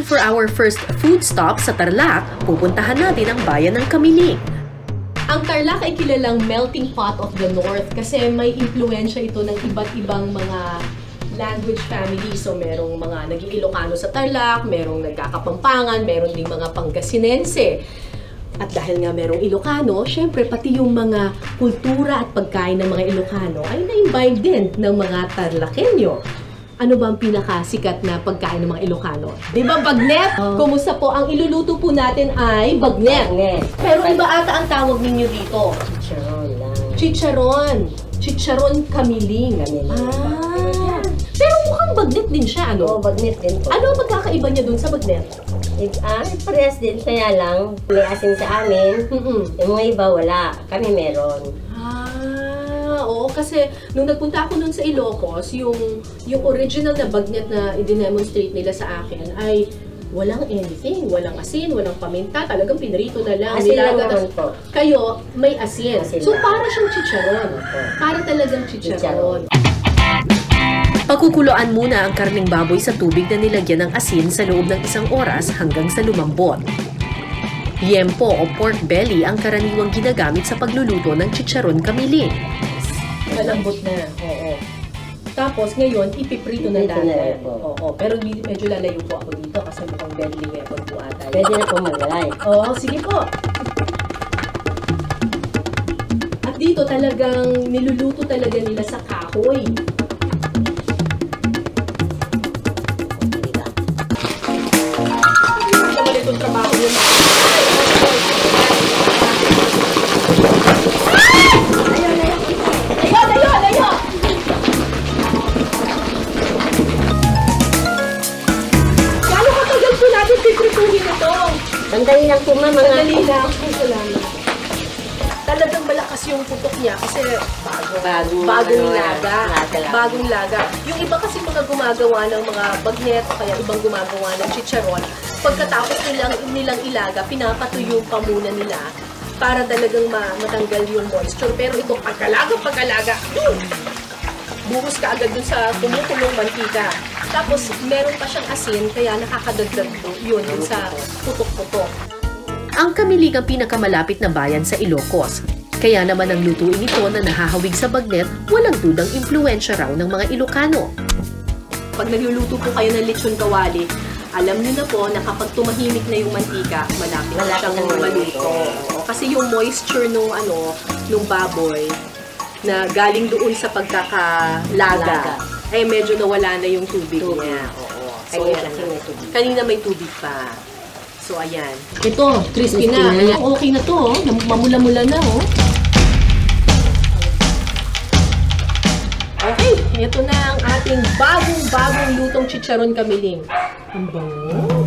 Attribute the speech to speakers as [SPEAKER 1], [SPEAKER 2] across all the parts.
[SPEAKER 1] For our first food stop sa Tarlac, pupuntahan natin ang bayan ng Kamiling. Ang Tarlac ay kilalang melting pot of the North kasi may impluensya ito ng iba't ibang mga language family. So, merong mga nag-Ilocano sa Tarlac, merong nagkakapampangan, meron ding mga Pangasinense. At dahil nga merong Ilocano, syempre pati yung mga kultura at pagkain ng mga Ilocano ay na-imbibe din ng mga Tarlakenyo. Ano ba ang pinakasikat na pagkain ng mga Ilocano? Di ba bagnet? Kumusta po? Ang iluluto po natin ay bagnet. Pero iba ata ang tawag ninyo dito.
[SPEAKER 2] Chicharon lang.
[SPEAKER 1] Chicharon. Chicharon kamiling. Pero mukhang bagnet din siya, ano?
[SPEAKER 2] Oo, bagnet din po.
[SPEAKER 1] Ano ang pagkakaiba niya dun sa bagnet?
[SPEAKER 2] Parehas din. Kaya lang, may asin sa amin. Yung mga iba, wala. Kami meron.
[SPEAKER 1] Oo, kasi nung nagpunta ako nun sa Ilocos, yung original na bagnet na i-demonstrate nila sa akin ay walang anything, walang asin, walang paminta, talagang pinrito na lang.
[SPEAKER 2] Asin lang naman po.
[SPEAKER 1] Kayo, may asin.
[SPEAKER 2] Asin
[SPEAKER 1] So,
[SPEAKER 2] lang.
[SPEAKER 1] para siyang chicharon. Para talagang chicharon.
[SPEAKER 2] Chicharon.
[SPEAKER 1] Pagkukuloan muna ang karning baboy sa tubig na nilagyan ng asin sa loob ng 1 oras hanggang sa lumambot. Liempo o pork belly ang karaniwang ginagamit sa pagluluto ng chicharon kamiling. Malambot na, oo. Tapos ngayon, ipiprito na natin. Oo, pero medyo lalayo po ako dito kasi mukhang deadly weapon po ata.
[SPEAKER 2] Pwede na po maglalay.
[SPEAKER 1] Oo, sige po. At dito talagang niluluto talaga nila sa kahoy. Itong trabaho yun. Layo! Gano'ng katagal po natin piprituhin ito?
[SPEAKER 2] Sandali lang po, ma'am.
[SPEAKER 1] Sandali lang. Salamat. Talagang malakas yung putok niya kasi bagong laga. Yung iba kasi mga gumagawa ng mga bagnet o kaya ibang gumagawa ng chicharon, pagkatapos nilang ilaga, pinapatuyo pa muna nila para talagang matanggal yung moisture. Pero ito, pagkalaga, buhos ka agad dun sa kumukulong mantika. Tapos, meron pa siyang asin, kaya nakakadagdag po yun sa putok-putok. Ang Kamiling ang pinakamalapit na bayan sa Ilocos. Kaya naman ang lutuin ito na nahahawig sa bagnet, walang dudang impluensya raw ng mga Ilocano. Pag nagluluto po kayo ng lechon kawali, alam niyo na po na kapag tumahimik na yung mantika, malapit na siyang maluto. Kasi yung moisture nung baboy na galing doon sa pagkakalaga, ay medyo nawala na yung tubig niya. Oo. So, kanina may tubig pa. So, ayan. Ito, crispy na. Okay na to, oh. Mamula-mula na, oh. Okay, ito na ang ating bagong lutong chicharon kamiling. Ang bango.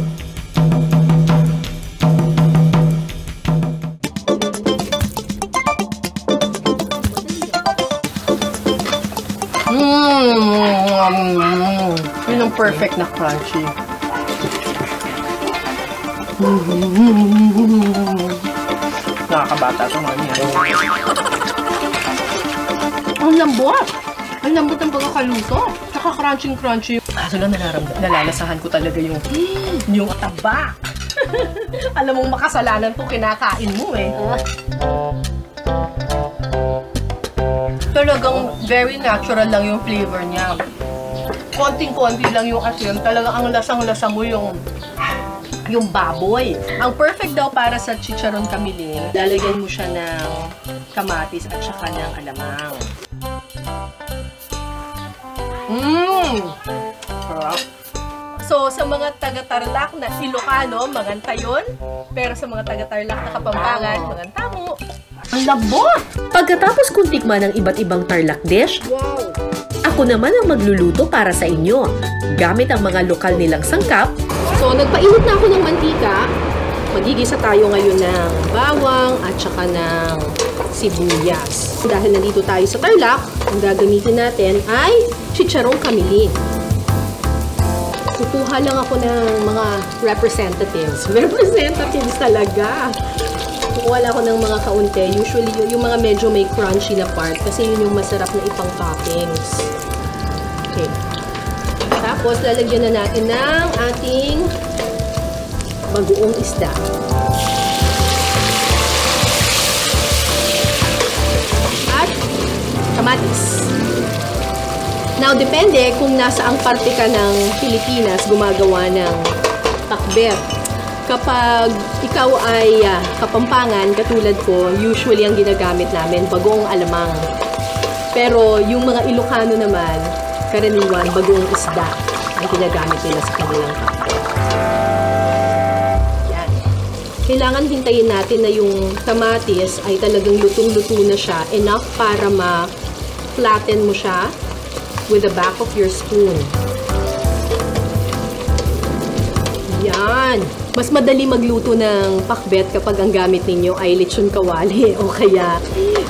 [SPEAKER 1] Yun ang perfect na crunchy.
[SPEAKER 3] Nakakabata ito mga niya.
[SPEAKER 1] Ang lambot! Ang lambot ng pagkakaluto. Tsaka crunchy. So lang nalalasahan ko talaga yung taba. Alam mong makasalanan to, kinakain mo eh. Talagang very natural lang yung flavor niya. Konting-konti lang yung asin. Talagang ang lasang-lasa mo yung baboy. Ang perfect daw para sa chicharon kamiling, lalagyan mo siya ng kamatis at saka ng alamang. Sarap. So, sa mga taga-Tarlac na Ilocano, maganta yun. Pero sa mga taga-Tarlac na Kapampangan, maganta mo. Ang labot! Pagkatapos kong tikman ng iba't ibang Tarlac dish, ako naman ang magluluto para sa inyo. Gamit ang mga lokal nilang sangkap. So, nagpainit na ako ng mantika. Magigisa tayo ngayon ng bawang at saka ng sibuyas. Dahil nandito tayo sa Tarlac, ang gagamitin natin ay chicharong kamiling. Kukuha lang ako ng mga representatives. Representatives talaga. Kukuha lang ako ng mga kaunti. Usually, yung mga medyo may crunchy na part kasi yun yung masarap na ipang toppings. Okay. Tapos, lalagyan na natin ng ating bagoong isda. At kamatis. Now, depende kung nasaang parte ka ng Pilipinas gumagawa ng pakbet. Kapag ikaw ay Kapampangan, katulad ko, usually ang ginagamit namin, bagoong alamang. Pero yung mga Ilocano naman, karaniwan, bagoong isda ang ginagamit nila sa kanilang pakbet. Yan. Kailangan hintayin natin na yung kamatis ay talagang lutong-luto na siya, enough para ma-flatten mo siya with the back of your spoon. Yan. Mas madali magluto ng pakbet kapag ang gamit ninyo ay lechon kawali o kaya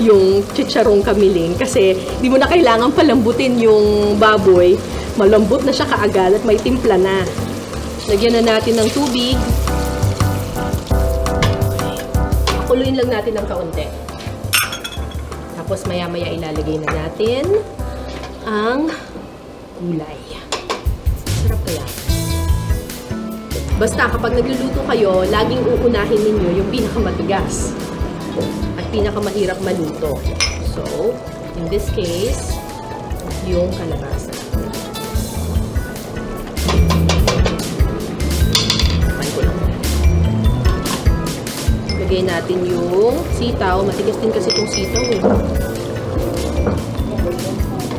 [SPEAKER 1] yung chicharong kamiling kasi di mo na kailangan palambutin yung baboy. Malambot na siya kaagad at may timpla na. Lagyan na natin ng tubig. Pakuluin lang natin ng kaunti. Tapos maya-maya ilalagay na natin ang gulay. Sarap kaya. Basta kapag nagluluto kayo, laging uunahin ninyo yung pinakamatigas at pinakamahirap maluto. So, in this case, yung kalabasa. Lagay natin yung sitaw. Matigas din kasi itong sitaw eh.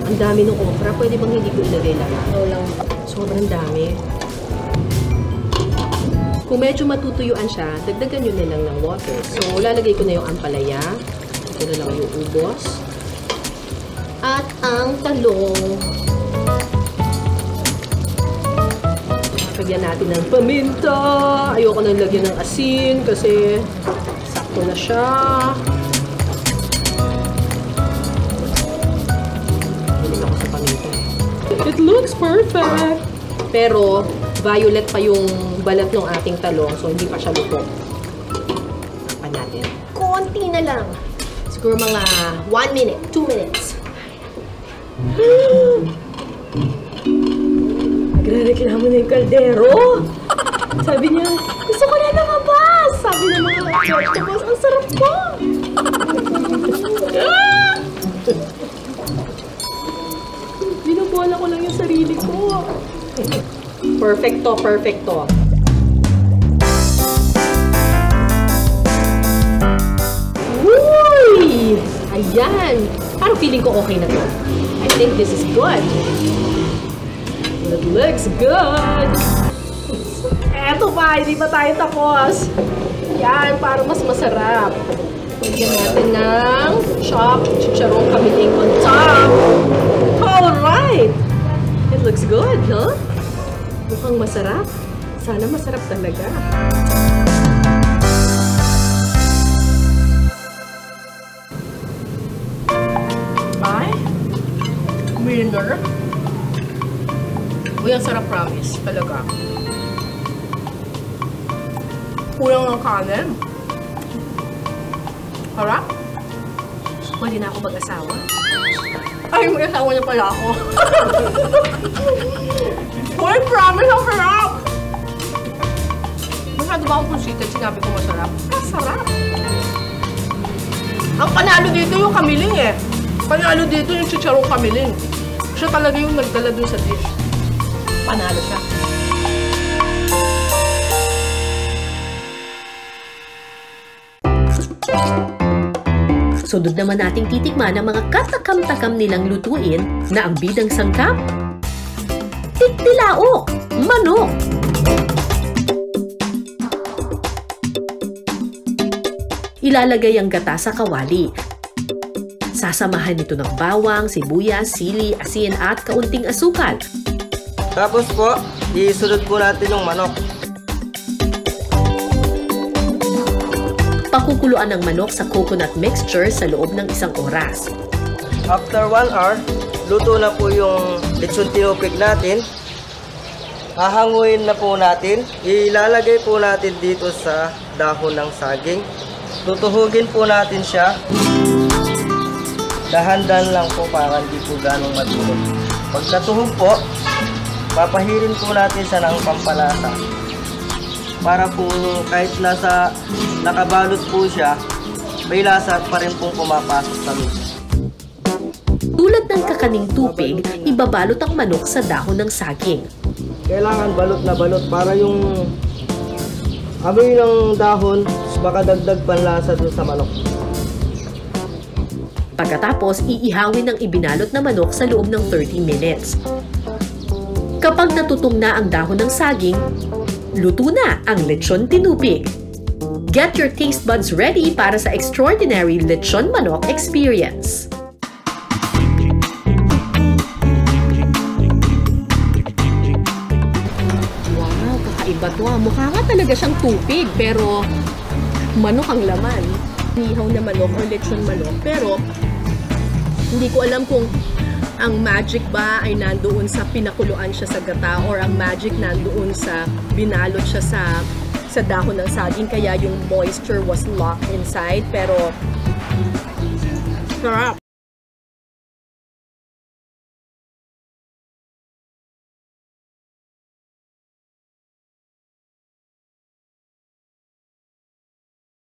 [SPEAKER 1] Ang dami ng okra. Pwede bang hindi ko ilagay lang? Sobrang dami. Kung medyo matutuyuan siya, dagdagan nyo na lang ng water. So, lalagay ko na yung ampalaya. Ito na lang yung ubos. At ang talong. Lagyan natin ng paminta. Ayoko nang lagyan ng asin kasi sakto na siya. Hilig ako sa paminta. It looks perfect! Pero, violet pa yung balat ng ating talong, so hindi pa siya luto. Tapan natin. Konti na lang. Siguro mga 1 minute, 2 minutes. Nagre-reklamo na yung kaldero. Sabi niya, gusto ko na lumabas. Sabi ng mga vegetables, ang sarap po. Binubola ko lang yung sarili ko. Perfecto, perfecto. Uy! Ayan! Parang feeling ko okay na to. I think this is good. It looks good! Eto pa, hindi pa tayo tapos. Yan, para mas masarap. Lagyan natin ng chopped chicharong kamiling on top. Alright! It looks good, huh? Mukhang masarap. Sana masarap talaga. Ay, winner. Uy, ang sarap, promise. Talaga. Kulang ng kanin. Harap? Pwede na ako mag-asawa. Ay, may asawa niya pala ako. Uy, promise ang sarap! Masyado ba akong considered? Sinabi ko masarap? Masarap! Ang panalo dito yung kamiling eh. Panalo dito yung chicharong kamiling. Siya talaga yung nagdala dun sa dish. Panalo siya.
[SPEAKER 3] Sunod naman nating titikman ang mga katakam-takam nilang lutuin na ang bidang sangkap, tiktilaok, manok. Ilalagay ang gata sa kawali. Sasamahan ito ng bawang, sibuyas, sili, asin at kaunting asukal.
[SPEAKER 4] Tapos po, isunod po natin yung manok.
[SPEAKER 3] Pakukuluan ng manok sa coconut mixture sa loob ng 1 oras.
[SPEAKER 4] After 1 hour, luto na po yung lechon tinupik natin. Hahanguin na po natin. Ilalagay po natin dito sa dahon ng saging. Tutuhugin po natin siya. Dahan-dahan lang po para hindi po ganong madulog. Pagkatuhog po, papahirin po natin siya ng pampalasa. para po kahit nakabalot po siya, may lasa pa rin pong pumapasok sa loob.
[SPEAKER 3] Tulad ng kakaning tupig, ibabalot ang manok sa dahon ng saging.
[SPEAKER 4] Kailangan balot na balot para yung amoy ng dahon makadagdag panlasa dun sa manok.
[SPEAKER 3] Pagkatapos, iihawin ang ibinalot na manok sa loob ng 30 minutes. Kapag natutong na ang dahon ng saging, luto na ang lechon tinupig. Get your taste buds ready para sa extraordinary lechon manok experience.
[SPEAKER 1] Wow, kakaiba to. Mukha nga talaga siyang tupig, pero manok ang laman. Nihaw na manok or lechon manok. Pero, hindi ko alam kung ang magic ba ay nandoon sa pinakuluan siya sa gata or ang magic nandoon sa binalot siya sa dahon ng saging kaya yung moisture was locked inside. Pero, sarap.